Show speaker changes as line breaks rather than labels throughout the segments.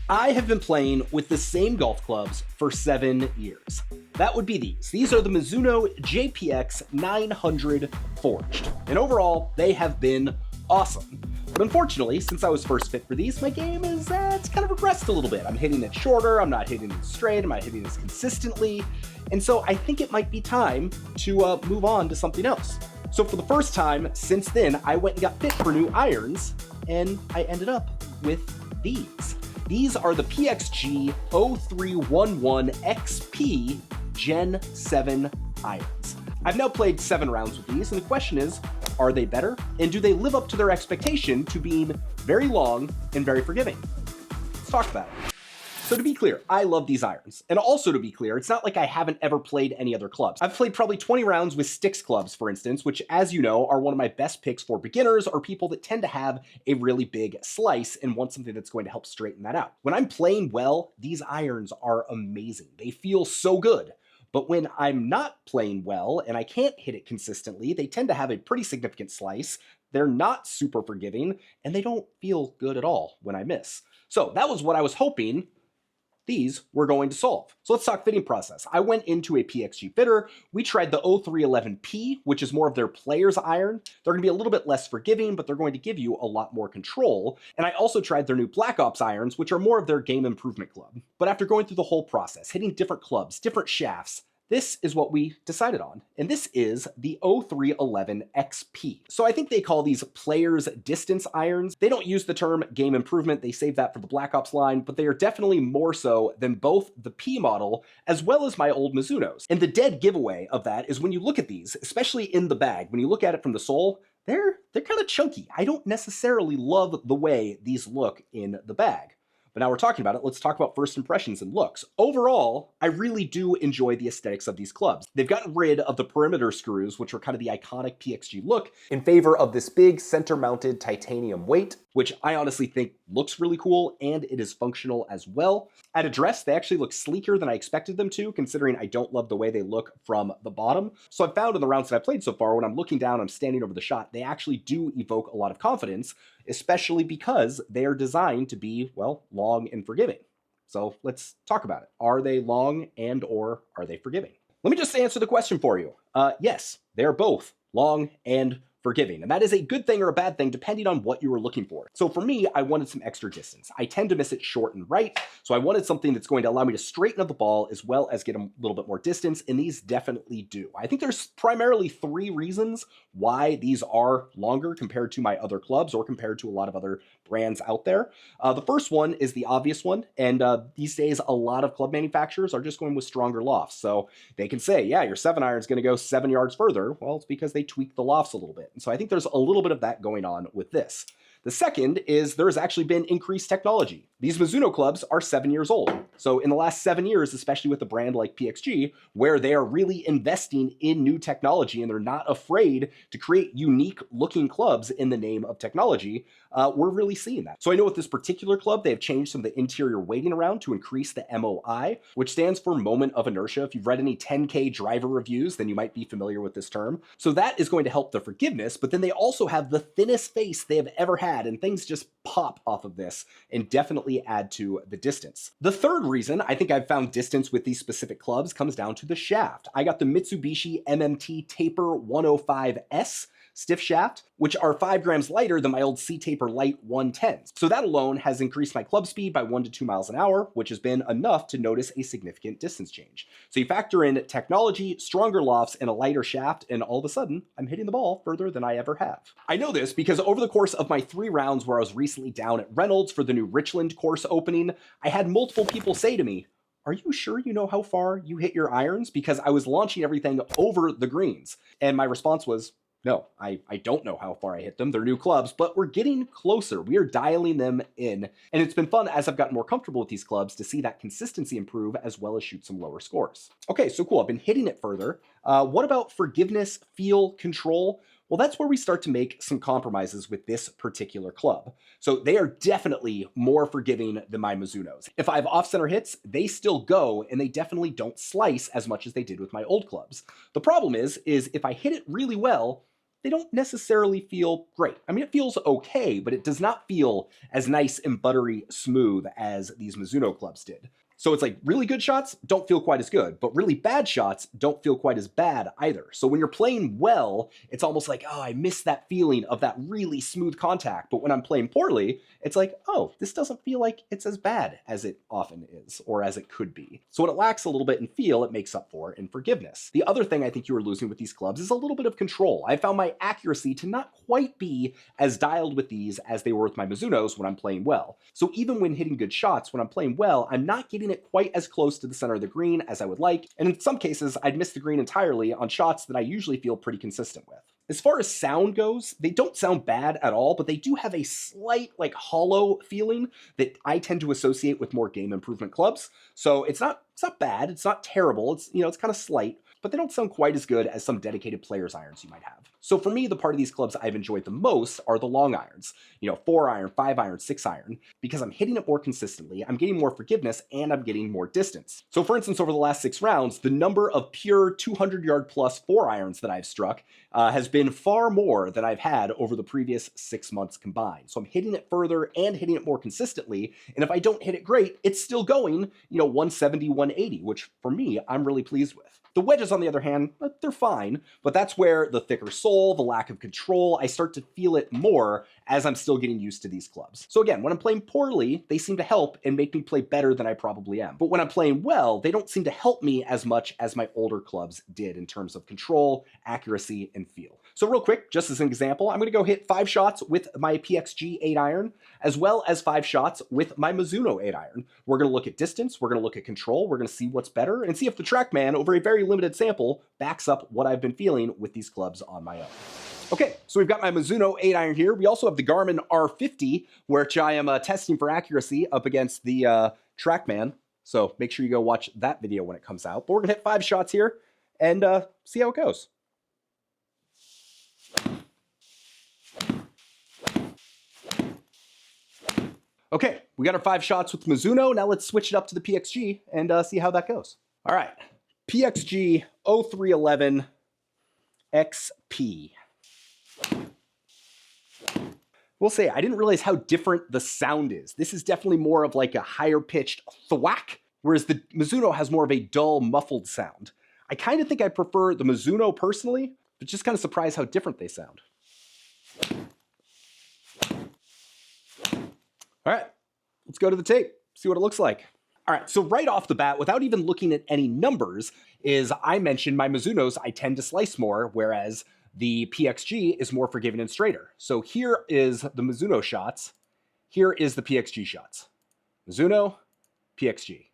I have been playing with the same golf clubs for 7 years. That would be these. These are the Mizuno JPX 900 Forged. And overall, they have been awesome. But unfortunately, since I was first fit for these, my game is it's kind of regressed a little bit. I'm hitting it shorter, I'm not hitting it straight, I'm not hitting this consistently. And so I think it might be time to move on to something else. So for the first time since then, I went and got fit for new irons, and I ended up with these. These are the PXG 0311xp Gen 7 irons. I've now played 7 rounds with these, and the question is, are they better? And do they live up to their expectation to being very long and very forgiving? Let's talk about it. So to be clear, I love these irons. And also to be clear, it's not like I haven't ever played any other clubs. I've played probably 20 rounds with Sticks clubs, for instance, which, as you know, are one of my best picks for beginners or people that tend to have a really big slice and want something that's going to help straighten that out. When I'm playing well, these irons are amazing. They feel so good. But when I'm not playing well and I can't hit it consistently, they tend to have a pretty significant slice. They're not super forgiving, and they don't feel good at all when I miss. So that was what I was hoping these were going to solve. So let's talk fitting process. I went into a PXG fitter. We tried the 0311p, which is more of their player's iron. They're gonna be a little bit less forgiving, but they're going to give you a lot more control. And I also tried their new Black Ops irons, which are more of their game improvement club. But after going through the whole process, hitting different clubs, different shafts, this is what we decided on, and this is the 0311xp. So I think they call these players distance irons. They don't use the term game improvement, they save that for the Black Ops line, but they are definitely more so than both the P model as well as my old Mizunos. And the dead giveaway of that is when you look at these, especially in the bag, when you look at it from the sole, they're kind of chunky. I don't necessarily love the way these look in the bag. But now we're talking about it, let's talk about first impressions and looks. Overall, I really do enjoy the aesthetics of these clubs. They've gotten rid of the perimeter screws, which were kind of the iconic PXG look, in favor of this big center-mounted titanium weight, which I honestly think looks really cool, and it is functional as well. At address, they actually look sleeker than I expected them to, considering I don't love the way they look from the bottom. So I've found in the rounds that I've played so far, when I'm looking down, I'm standing over the shot, they actually do evoke a lot of confidence, especially because they are designed to be, well, long and forgiving. So let's talk about it. Are they long and or are they forgiving? Let me just answer the question for you. Yes, they are both long and forgiving. And that is a good thing or a bad thing depending on what you were looking for. So for me, I wanted some extra distance. I tend to miss it short and right. So I wanted something that's going to allow me to straighten up the ball as well as get a little bit more distance. And these definitely do. I think there's primarily 3 reasons why these are longer compared to my other clubs or compared to a lot of other brands out there. The first one is the obvious one. And these days, a lot of club manufacturers are just going with stronger lofts. So they can say, yeah, your 7-iron is going to go 7 yards further. Well, it's because they tweak the lofts a little bit. And so I think there's a little bit of that going on with this. The second is there has actually been increased technology. These Mizuno clubs are 7 years old. So in the last 7 years, especially with a brand like PXG, where they are really investing in new technology and they're not afraid to create unique looking clubs in the name of technology, we're really seeing that. So I know with this particular club, they have changed some of the interior weighting around to increase the MOI, which stands for moment of inertia. If you've read any 10K driver reviews, then you might be familiar with this term. So that is going to help the forgiveness, but then they also have the thinnest face they have ever had, and things just pop off of this and definitely add to the distance. The third reason I think I've found distance with these specific clubs comes down to the shaft. I got the Mitsubishi MMT Taper 105S stiff shaft, which are 5 grams lighter than my old C-Taper Light 110s. So that alone has increased my club speed by 1 to 2 miles an hour, which has been enough to notice a significant distance change. So you factor in technology, stronger lofts, and a lighter shaft, and all of a sudden, I'm hitting the ball further than I ever have. I know this because over the course of my 3 rounds where I was recently down at Reynolds for the new Richland course opening, I had multiple people say to me, "Are you sure you know how far you hit your irons?" Because I was launching everything over the greens. And my response was, no, I don't know how far I hit them. They're new clubs, but we're getting closer. We are dialing them in. And it's been fun as I've gotten more comfortable with these clubs to see that consistency improve as well as shoot some lower scores. Okay, so cool. I've been hitting it further. What about forgiveness, feel, control? Well, that's where we start to make some compromises with this particular club. So they are definitely more forgiving than my Mizunos. If I have off-center hits, they still go, and they definitely don't slice as much as they did with my old clubs. The problem is if I hit it really well, they don't necessarily feel great. I mean, it feels okay, but it does not feel as nice and buttery smooth as these Mizuno clubs did. So it's like really good shots don't feel quite as good, but really bad shots don't feel quite as bad either. So when you're playing well, it's almost like, oh, I miss that feeling of that really smooth contact. But when I'm playing poorly, it's like, oh, this doesn't feel like it's as bad as it often is or as it could be. So when it lacks a little bit in feel, it makes up for in forgiveness. The other thing I think you are losing with these clubs is a little bit of control. I found my accuracy to not quite be as dialed with these as they were with my Mizunos when I'm playing well. So even when hitting good shots, when I'm playing well, I'm not getting it quite as close to the center of the green as I would like, and in some cases, I'd miss the green entirely on shots that I usually feel pretty consistent with. As far as sound goes, they don't sound bad at all, but they do have a slight, like, hollow feeling that I tend to associate with more game improvement clubs. So it's not bad, it's not terrible, it's, you know, it's kind of slight, but they don't sound quite as good as some dedicated player's irons you might have. So for me, the part of these clubs I've enjoyed the most are the long irons, 4 iron, 5 iron, 6 iron, because I'm hitting it more consistently, I'm getting more forgiveness, and I'm getting more distance. So for instance, over the last 6 rounds, the number of pure 200-yard plus 4 irons that I've struck has been far more than I've had over the previous 6 months combined. So I'm hitting it further and hitting it more consistently, and if I don't hit it great, it's still going, 170, 180, which for me, I'm really pleased with. The wedges, on the other hand, they're fine, but that's where the thicker sole, the lack of control, I start to feel it more as I'm still getting used to these clubs. So again, when I'm playing poorly, they seem to help and make me play better than I probably am. But when I'm playing well, they don't seem to help me as much as my older clubs did in terms of control, accuracy, and feel. So real quick, just as an example, I'm going to go hit 5 shots with my PXG 8 iron, as well as 5 shots with my Mizuno 8 iron. We're going to look at distance, we're going to look at control, we're going to see what's better, and see if the TrackMan, over a very limited sample, backs up what I've been feeling with these clubs on my own. Okay, so we've got my Mizuno 8 iron here. We also have the Garmin R50, which I am testing for accuracy up against the TrackMan. So make sure you go watch that video when it comes out. But we're going to hit 5 shots here and see how it goes. Okay, we got our 5 shots with Mizuno. Now let's switch it up to the PXG and see how that goes. All right, PXG 0311xp. We'll say I didn't realize how different the sound is. This is definitely more of like a higher pitched thwack, whereas the Mizuno has more of a dull, muffled sound. I kind of think I prefer the Mizuno personally, but just kind of surprised how different they sound. All right, let's go to the tape, see what it looks like. All right, so right off the bat, without even looking at any numbers, is I mentioned my Mizunos, I tend to slice more, whereas the PXG is more forgiving and straighter. So here is the Mizuno shots. Here is the PXG shots. Mizuno, PXG.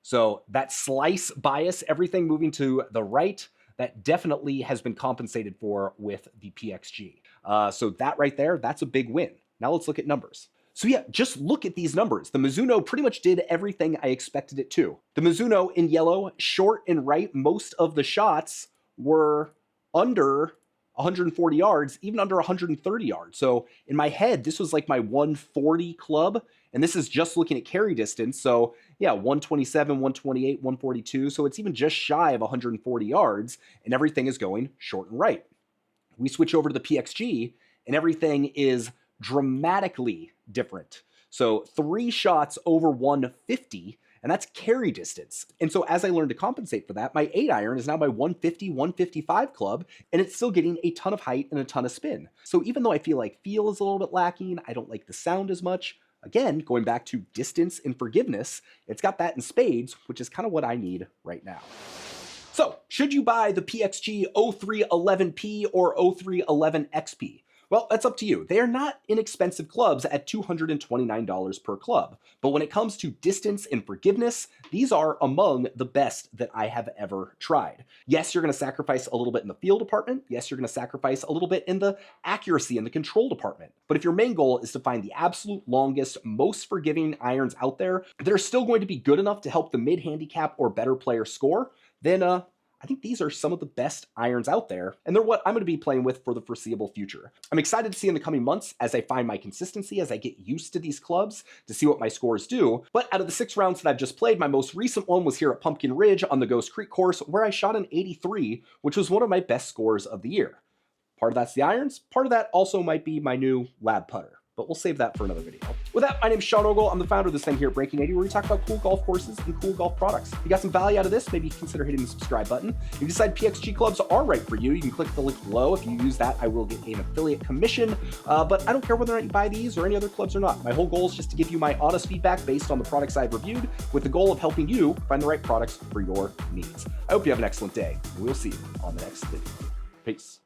So that slice bias, everything moving to the right, that definitely has been compensated for with the PXG. So that right there, that's a big win. Now let's look at numbers. So yeah, just look at these numbers. The Mizuno pretty much did everything I expected it to. The Mizuno in yellow, short and right, most of the shots were under 140 yards, even under 130 yards. So in my head, this was like my 140 club, and this is just looking at carry distance. So yeah, 127, 128, 142. So it's even just shy of 140 yards, and everything is going short and right. We switch over to the PXG, and everything is dramatically different. So 3 shots over 150, and that's carry distance. And so as I learned to compensate for that, my 8 iron is now my 150, 155 club, and it's still getting a ton of height and a ton of spin. So even though I feel like feel is a little bit lacking, I don't like the sound as much, again, going back to distance and forgiveness, it's got that in spades, which is kind of what I need right now. So should you buy the PXG 0311p or 0311xp? Well, that's up to you. They are not inexpensive clubs at $229 per club, but when it comes to distance and forgiveness, these are among the best that I have ever tried. Yes, you're going to sacrifice a little bit in the feel department. Yes, you're going to sacrifice a little bit in the accuracy and the control department. But if your main goal is to find the absolute longest, most forgiving irons out there that are still going to be good enough to help the mid-handicap or better player score, then I think these are some of the best irons out there, and they're what I'm going to be playing with for the foreseeable future. I'm excited to see in the coming months as I find my consistency, as I get used to these clubs, to see what my scores do. But out of the 6 rounds that I've just played, my most recent one was here at Pumpkin Ridge on the Ghost Creek course, where I shot an 83, which was one of my best scores of the year. Part of that's the irons. Part of that also might be my new lab putter, but we'll save that for another video. With that, my name's Sean Ogle. I'm the founder of this thing here at Breaking 80, where we talk about cool golf courses and cool golf products. If you got some value out of this, maybe consider hitting the subscribe button. If you decide PXG clubs are right for you, you can click the link below. If you use that, I will get an affiliate commission, but I don't care whether or not you buy these or any other clubs or not. My whole goal is just to give you my honest feedback based on the products I've reviewed, with the goal of helping you find the right products for your needs. I hope you have an excellent day, and we'll see you on the next video. Peace.